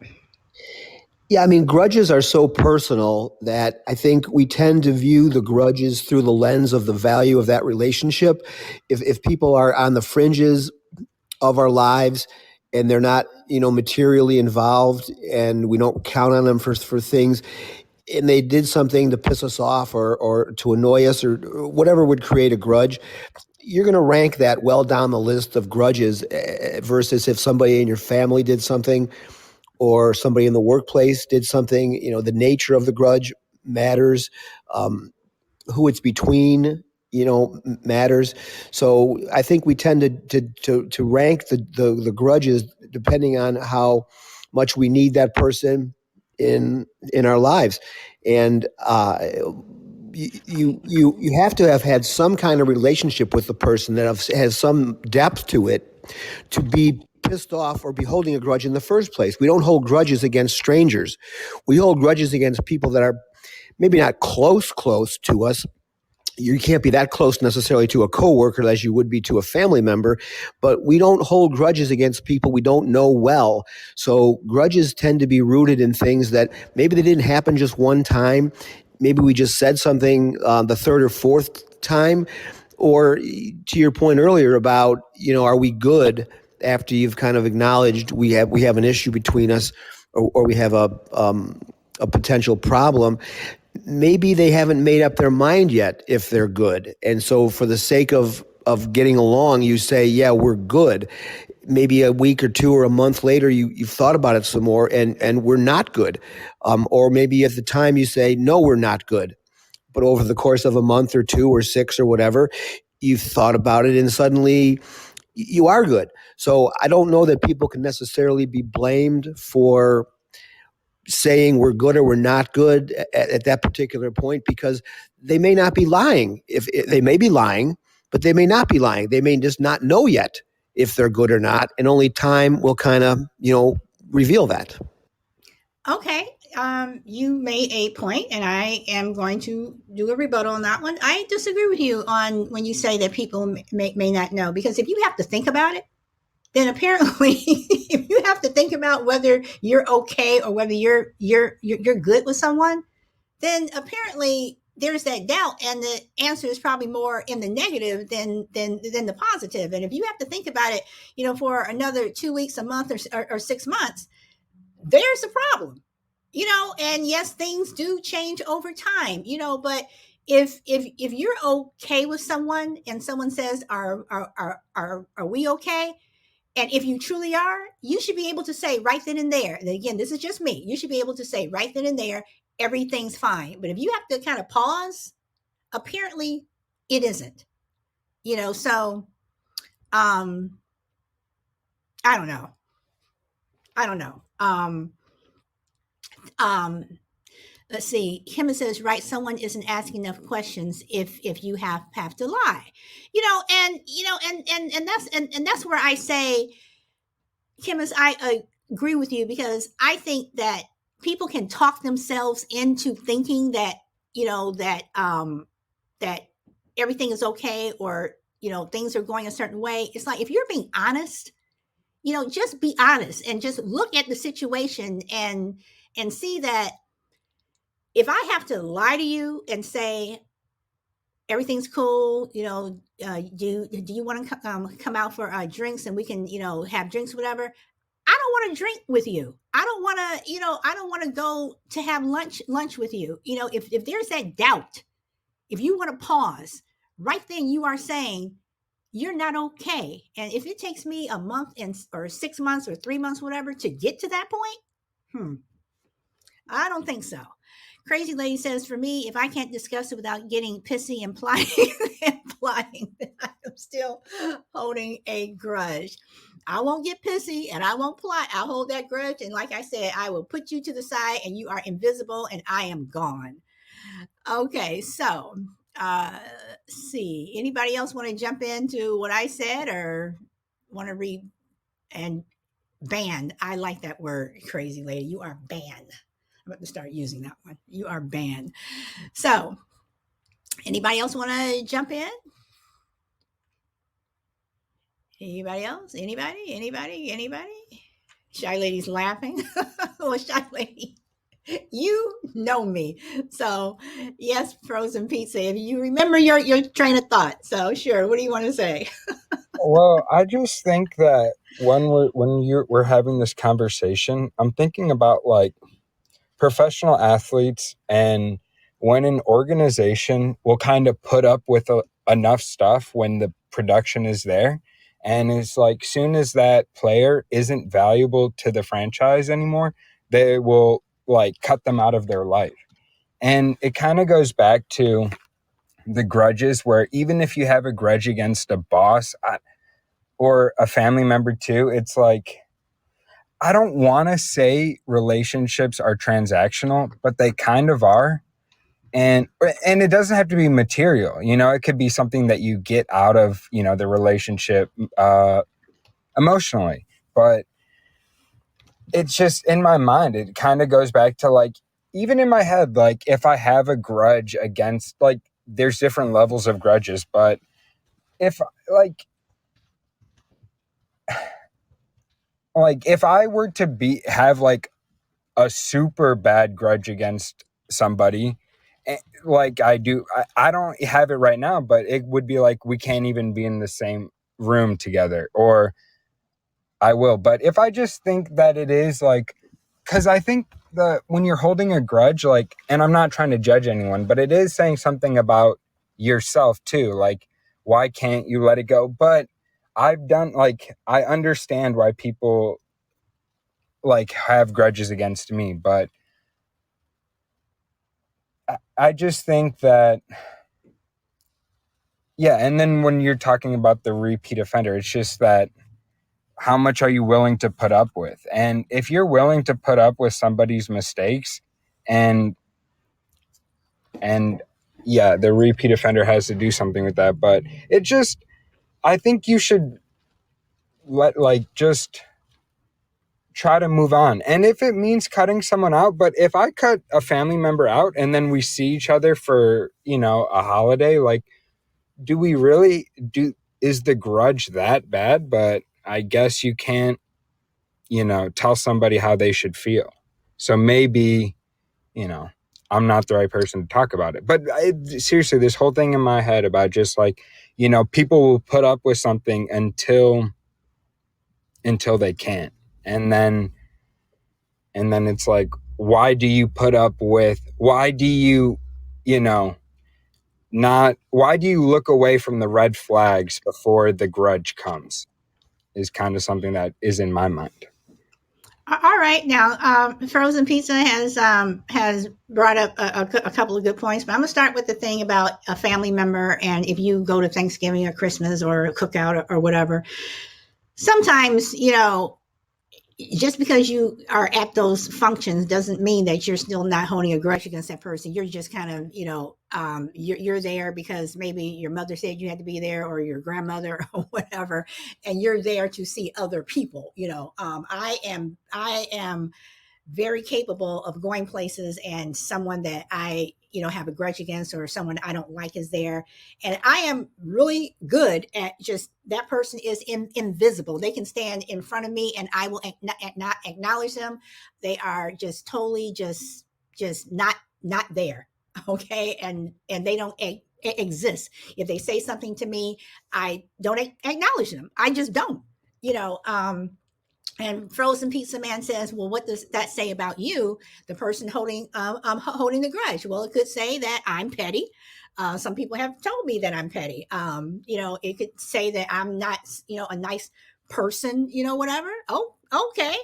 C: Yeah, I mean, grudges are so personal that I think we tend to view the grudges through the lens of the value of that relationship. If people are on the fringes of our lives and they're not, materially involved, and we don't count on them for things, and they did something to piss us off or to annoy us or whatever would create a grudge, you're going to rank that well down the list of grudges versus if somebody in your family did something or somebody in the workplace did something. The nature of the grudge matters. Who it's between, matters. So I think we tend to rank the grudges depending on how much we need that person in our lives, and you have to have had some kind of relationship with the person that has some depth to it to be pissed off or be holding a grudge in the first place. We don't hold grudges against strangers. We hold grudges against people that are maybe not close to us. You can't be that close necessarily to a coworker as you would be to a family member, but we don't hold grudges against people we don't know well. So grudges tend to be rooted in things that maybe they didn't happen just one time. Maybe we just said something the third or fourth time, Or to your point earlier about, are we good after you've kind of acknowledged we have an issue between us, or we have a potential problem. Maybe they haven't made up their mind yet if they're good. And so for the sake of getting along, you say, yeah, we're good. Maybe a week or two or a month later, you've thought about it some more, and we're not good. Or maybe at the time you say, no, we're not good. But over the course of a month or two or 6 or whatever, you've thought about it and suddenly you are good. So I don't know that people can necessarily be blamed for saying we're good or we're not good at that particular point, because they may not be lying. If they may be lying, but they may not be lying. They may just not know yet if they're good or not, and only time will kind of reveal that.
A: Okay. You made a point, and I am going to do a rebuttal on that one. I disagree with you on when you say that people may not know, because if you have to think about it, then apparently, if you have to think about whether you're okay or whether you're good with someone, then apparently there's that doubt, and the answer is probably more in the negative than the positive. And if you have to think about it, for another 2 weeks, a month, or 6 months, there's a problem. And yes, things do change over time, but if you're okay with someone and someone says, are we okay? And if you truly are, you should be able to say right then and there, and again, this is just me, you should be able to say right then and there, everything's fine. But if you have to kind of pause, apparently it isn't. So I don't know. Um let's see. Kim says, right, someone isn't asking enough questions if you have to lie. And that's where I say, Kim, I agree with you, because I think that people can talk themselves into thinking that, that everything is okay, or things are going a certain way. It's like, if you're being honest, just be honest and just look at the situation and see that if I have to lie to you and say everything's cool, do you want to come out for drinks, and we can have drinks, whatever. I don't want to drink with you. I don't want to, I don't want to go to have lunch with you. If there's that doubt, if you want to pause, right then you are saying you're not okay. And if it takes me a month or 6 months or 3 months, whatever, to get to that point, I don't think so. Crazy Lady says, for me, if I can't discuss it without getting pissy, implying that I am still holding a grudge. I won't get pissy and I won't plot. I'll hold that grudge. And like I said, I will put you to the side and you are invisible and I am gone. Okay, so see. Anybody else want to jump into what I said, or want to read and banned? I like that word, Crazy Lady. You are banned. I'm about to start using that one. You are banned. So, anybody else want to jump in? Anybody else? Anybody? Shy Lady's laughing. Well, Shy Lady, you know me. So, yes, frozen pizza. If you remember your train of thought. So, sure. What do you want to say?
D: Well, I just think that we're having this conversation, I'm thinking about like professional athletes, and when an organization will kind of put up with enough stuff when the production is there, and it's like soon as that player isn't valuable to the franchise anymore, they will like cut them out of their life. And it kind of goes back to the grudges, where even if you have a grudge against a boss or a family member too, it's like, I don't want to say relationships are transactional, but they kind of are. And it doesn't have to be material. It could be something that you get out of, the relationship emotionally. But it's just in my mind, it kind of goes back to like, even in my head, like if I have a grudge against, like, there's different levels of grudges, but if like if I were to have like a super bad grudge against somebody, like I do. I don't have it right now, but it would be like we can't even be in the same room together, or I will. But if I just think that it is like, because I think when you're holding a grudge, like, and I'm not trying to judge anyone, but it is saying something about yourself too. Like, why can't you let it go? But I understand why people like have grudges against me, but I just think that, yeah. And then when you're talking about the repeat offender, it's just that how much are you willing to put up with? And if you're willing to put up with somebody's mistakes, and and yeah, the repeat offender has to do something with that. But it just, I think you should just try to move on. And if it means cutting someone out, but if I cut a family member out and then we see each other for, a holiday, like, do we really is the grudge that bad? But I guess you can't, tell somebody how they should feel. So maybe, I'm not the right person to talk about it. But seriously, this whole thing in my head about just like, people will put up with something until they can't. And then it's like, why do you why do you look away from the red flags before the grudge comes, is kind of something that is in my mind.
A: All right, now frozen pizza has brought up a couple of good points, but I'm gonna start with the thing about a family member, and if you go to Thanksgiving or Christmas or a cookout or whatever, sometimes just because you are at those functions doesn't mean that you're still not holding a grudge against that person. You're just kind of, you're there because maybe your mother said you had to be there, or your grandmother or whatever, and you're there to see other people. I am very capable of going places, and someone that I have a grudge against, or someone I don't like is there, and I am really good at just that person is invisible. They can stand in front of me and I will not acknowledge them. They are just totally just not there. Okay, and they don't exist. If they say something to me, I don't acknowledge them. I just don't. you know um and Frozen Pizza Man says, "Well, what does that say about you, the person holding the grudge?" Well, it could say that I'm petty. Some people have told me that I'm petty. It could say that I'm not, a nice person. Whatever. Oh, okay.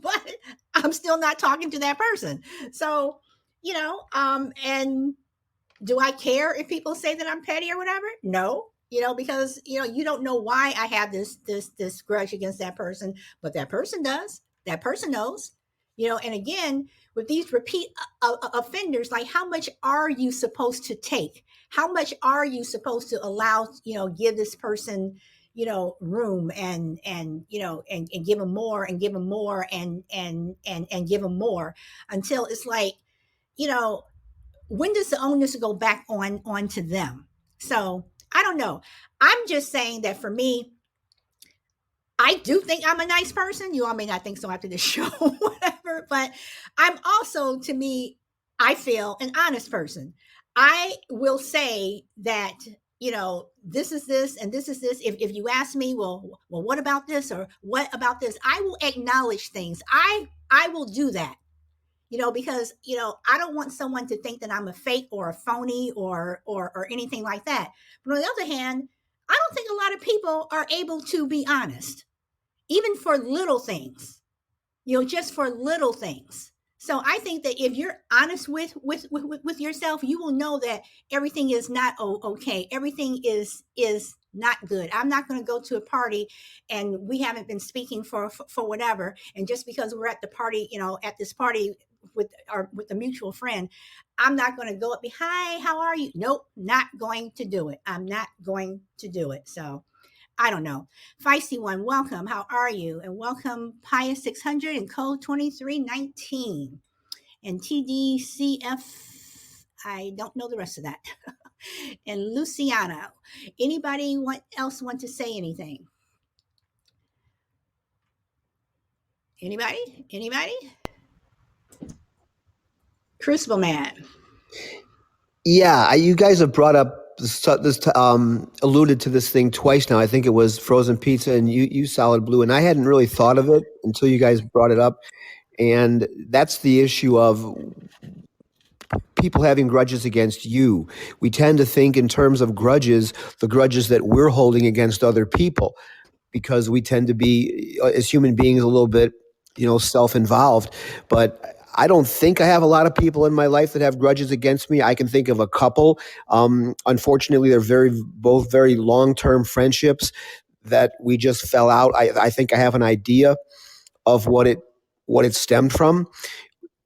A: But I'm still not talking to that person. So, and do I care if people say that I'm petty or whatever? No, because you don't know why I have this grudge against that person, but that person does. That person knows. And again, with these repeat offenders, like, how much are you supposed to take? How much are you supposed to allow? Give this person room, and give them more, and give them more, and give them more, until it's like, you know when does the onus go back on to them? So I don't know. I'm just saying that for me, I do think I'm a nice person. You all may not think so after this show, whatever, but I'm also, to me, I feel an honest person. I will say that, this is this and this is this. If you ask me, well, what about this, or what about this? I will acknowledge things. I will do that, because I don't want someone to think that I'm a fake or a phony, or anything like that. But on the other hand, I don't think a lot of people are able to be honest, even for little things, just for little things. So I think that if you're honest with yourself, you will know that everything is not okay. Everything is not good. I'm not going to go to a party and we haven't been speaking for whatever, and just because we're at the party, at this party with a mutual friend, I'm not going to go up be, "Hi, how are you?" Nope, not going to do it. I'm not going to do it. So I don't know. Feisty one, welcome. How are you? And welcome Pius 600 and Code 2319 and TDCF. I don't know the rest of that. And Luciano. Anybody else want to say anything? Anybody? Crucible Man.
C: Yeah, you guys have brought up alluded to this thing twice now. I think it was frozen pizza and you solid blue, and I hadn't really thought of it until you guys brought it up. And that's the issue of people having grudges against you. We tend to think in terms of grudges, the grudges that we're holding against other people, because we tend to be, as human beings, a little bit, self-involved. But I don't think I have a lot of people in my life that have grudges against me. I can think of a couple. Unfortunately, they're both very long-term friendships that we just fell out. I think I have an idea of what it stemmed from.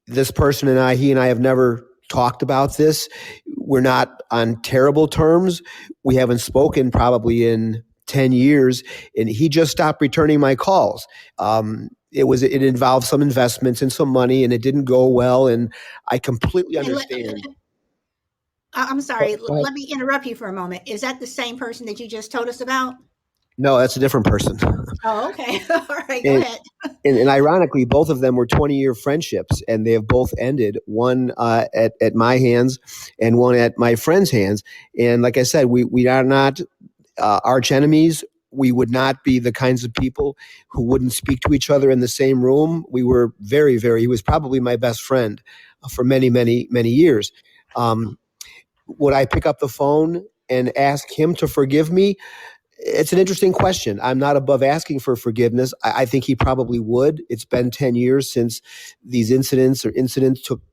C: This person and he and I have never talked about this. We're not on terrible terms. We haven't spoken probably in 10 years, and he just stopped returning my calls. It involved some investments and some money, and it didn't go well, and I completely understand.
A: I'm sorry. Let me interrupt you for a moment. Is that the same person that you just told us about?
C: No, that's a different person.
A: Oh, okay. All right, go ahead.
C: And ironically, both of them were 20-year friendships, and they have both ended. One at my hands, and one at my friend's hands. And like I said, we are not arch enemies. We would not be the kinds of people who wouldn't speak to each other in the same room. We were very, very. He was probably my best friend for many, many, many years. Would I pick up the phone and ask him to forgive me? It's an interesting question. I'm not above asking for forgiveness. I think he probably would. It's been 10 years since these incidents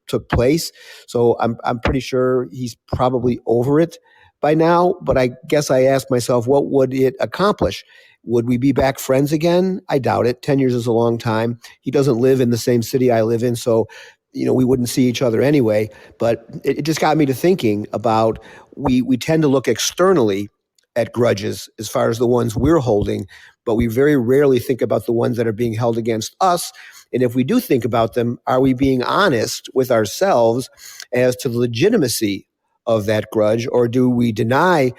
C: took place. So I'm pretty sure he's probably over it by now. But I guess I asked myself, what would it accomplish? Would we be back friends again? I doubt it. 10 years is a long time. He doesn't live in the same city I live in, so we wouldn't see each other anyway. But it just got me to thinking about we tend to look externally at grudges as far as the ones we're holding, but we very rarely think about the ones that are being held against us. And if we do think about them, are we being honest with ourselves as to the legitimacy of that grudge, or do we deny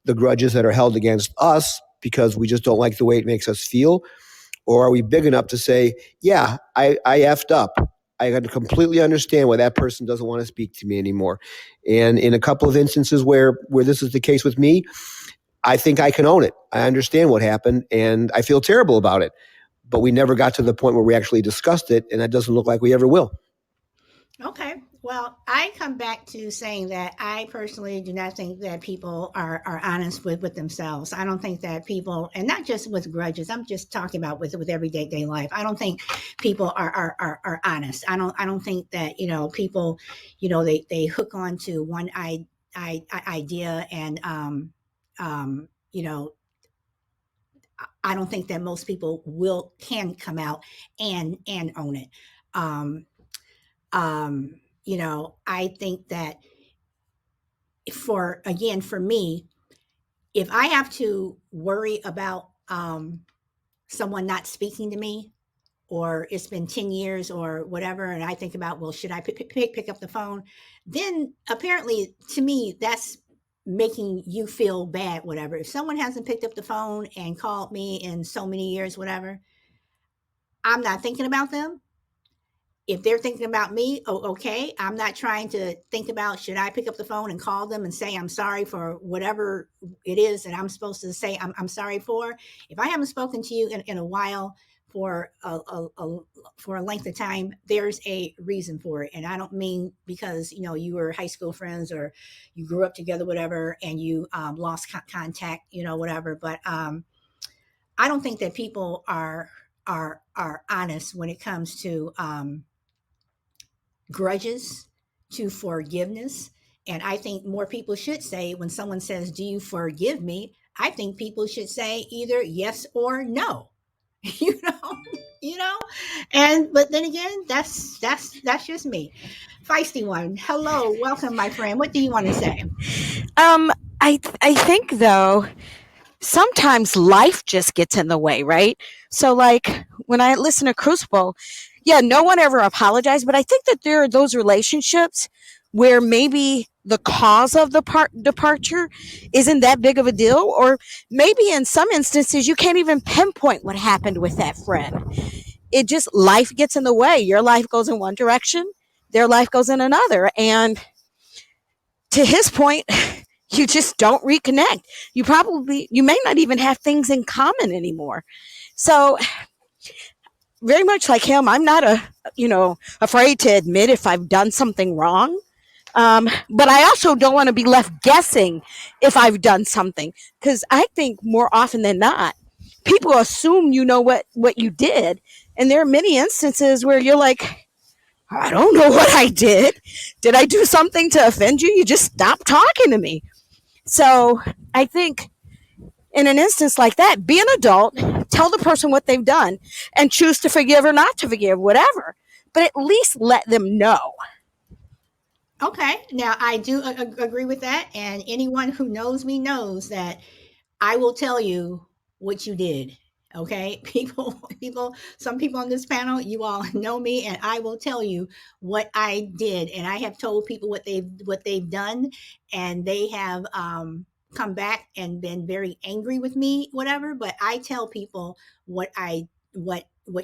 C: the grudges that are held against us because we just don't like the way it makes us feel? Or are we big enough to say, yeah, I effed up. I got to completely understand why that person doesn't want to speak to me anymore. And in a couple of instances where this is the case with me, I think I can own it. I understand what happened, and I feel terrible about it. But we never got to the point where we actually discussed it, and that doesn't look like we ever will.
A: Okay. Well, I come back to saying that I personally do not think that people are honest with themselves. I don't think that people, and not just with grudges, I'm just talking about with everyday day life. I don't think people are honest. I don't think that, people, they hook on to one idea and, you know, I don't think that most people can come out and own it. Um, I think that for me, if I have to worry about someone not speaking to me, or it's been 10 years or whatever, and I think about, well, should I pick up the phone? Then apparently to me, that's making you feel bad, whatever. If someone hasn't picked up the phone and called me in so many years, whatever, I'm not thinking about them. If they're thinking about me, oh, okay. I'm not trying to think about, should I pick up the phone and call them and say I'm sorry for whatever it is that I'm supposed to say I'm sorry for. If I haven't spoken to you in a while, for for a length of time, there's a reason for it. And I don't mean because you were high school friends or you grew up together, whatever, and you lost contact, whatever. But I don't think that people are honest when it comes to grudges, to forgiveness. And I think more people should say, when someone says, "Do you forgive me?" I think people should say either yes or no. you know, you know. And but then again, that's just me. Feisty one. Hello, welcome, my friend. What do you want to say?
F: Um, I think though sometimes life just gets in the way, right? So like when I listen to Crucible, yeah, no one ever apologized, but I think that there are those relationships where maybe the cause of the departure isn't that big of a deal, or maybe in some instances you can't even pinpoint what happened with that friend. It just life gets in the way. Your life goes in one direction, their life goes in another, and to his point, you just don't reconnect. You may not even have things in common anymore. So very much like him, I'm not afraid to admit if I've done something wrong. But I also don't want to be left guessing if I've done something, because I think more often than not, people assume you know what you did, and there are many instances where you're like, I don't know what I did. Did I do something to offend you? You just stopped talking to me. So I think in an instance like that, be an adult, tell the person what they've done, and choose to forgive or not to forgive, whatever. But at least let them know.
A: Okay, now I do agree with that, and anyone who knows me knows that I will tell you what you did. Okay, some people on this panel, you all know me, and I will tell you what I did. And I have told people what they've done, and they have come back and been very angry with me, whatever. But I tell people what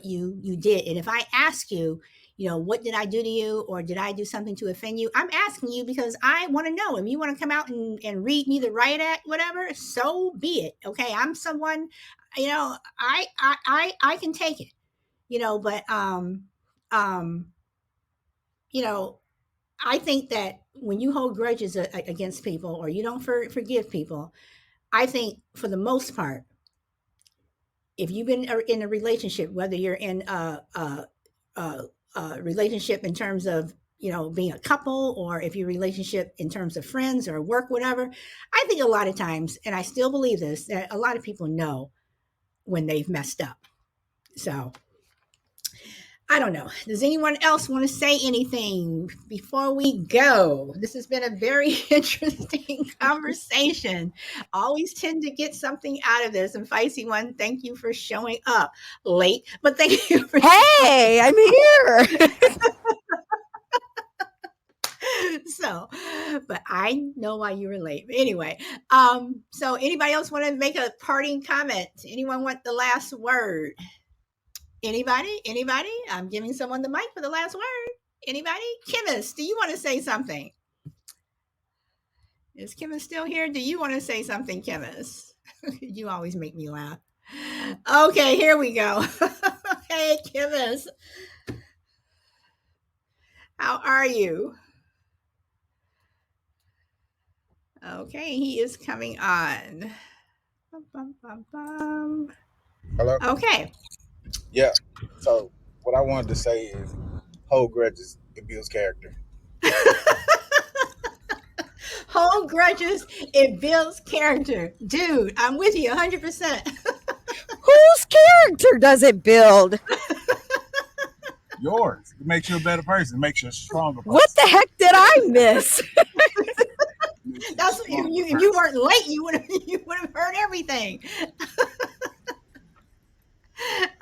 A: you did, and if I ask you, what did I do to you, or did I do something to offend you? I'm asking you because I want to know. If you want to come out and read me the riot act, whatever, so be it. Okay, I'm someone, I can take it, but um, you know, I think that when you hold grudges against people, or you don't forgive people, I think for the most part, if you've been in a relationship, whether you're in a relationship in terms of being a couple, or if your relationship in terms of friends or work, whatever, I think a lot of times, and I still believe this, that a lot of people know when they've messed up. So I don't know, does anyone else want to say anything before we go? This has been a very interesting conversation. Always tend to get something out of this. And Feisty One, thank you for showing up late, but thank you for
F: Hey, I'm here.
A: so, but I know why you were late. But anyway, so anybody else want to make a parting comment? Anyone want the last word? Anybody? I'm giving someone the mic for the last word. Anybody? Kimmis, do you want to say something? Is Kimmis still here? Do you want to say something, Kimmis? You always make me laugh. Okay, here we go. Hey, Kimmis. How are you? Okay, he is coming on. Bum, bum, bum, bum.
G: Hello?
A: Okay.
G: Yeah. So what I wanted to say is hold grudges, it builds character.
A: Hold grudges, it builds character. Dude, I'm with you 100%.
F: Whose character does it build?
G: Yours. It makes you a better person. It makes you a stronger person.
F: What the heck did I miss?
A: That's if you weren't late, you would have heard everything.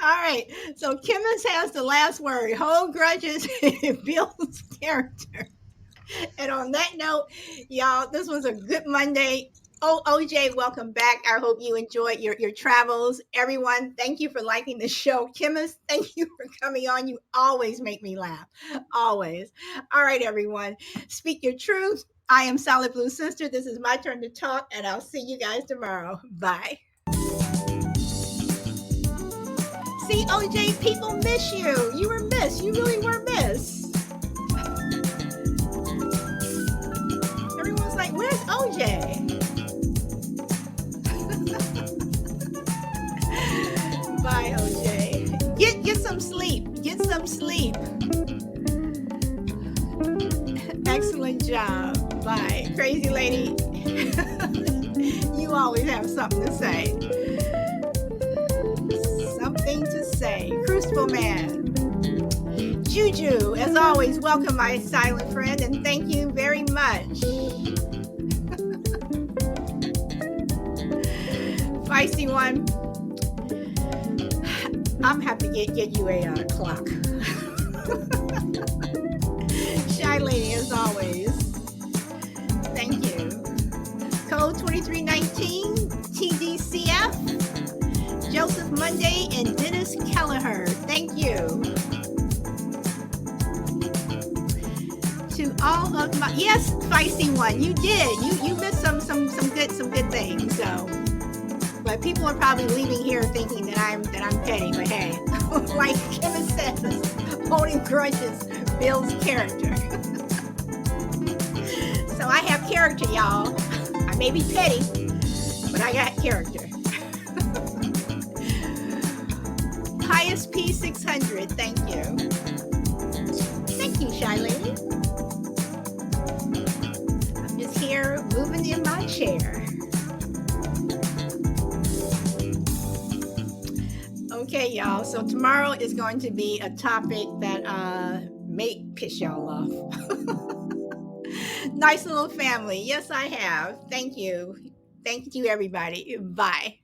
A: All right. So Kimmis has the last word. Hold grudges, it builds character. And on that note, y'all, this was a good Monday. Oh, OJ, welcome back. I hope you enjoyed your travels. Everyone, thank you for liking the show. Kimmis, thank you for coming on. You always make me laugh. Always. All right, everyone. Speak your truth. I am Solid Blue Sister. This is my turn to talk, and I'll see you guys tomorrow. Bye. See, OJ, people miss you. You were missed. You really were missed. Everyone's like, where's OJ? Bye, OJ. Get some sleep. Get some sleep. Excellent job. Bye. Crazy lady. You always have something to say. Something to say. Crucible Man. Juju, as always, welcome, my silent friend, and thank you very much. Feisty One, I'm happy to get you a clock. Shy Lady, as always, thank you. Code 2319, TDCF, Joseph Monday, and Dennis Kelleher, thank you. to all of my, yes, feisty one, you did. You missed some good things. So, but people are probably leaving here thinking that I'm petty. But hey, like Kevin says, holding grudges builds character. So I have character, y'all. I may be petty, but I got character. Highest P600, thank you. Thank you, Shy Lady. I'm just here moving in my chair. Okay, y'all. So tomorrow is going to be a topic that may piss y'all off. Nice little family. Yes, I have. Thank you. Thank you, everybody. Bye.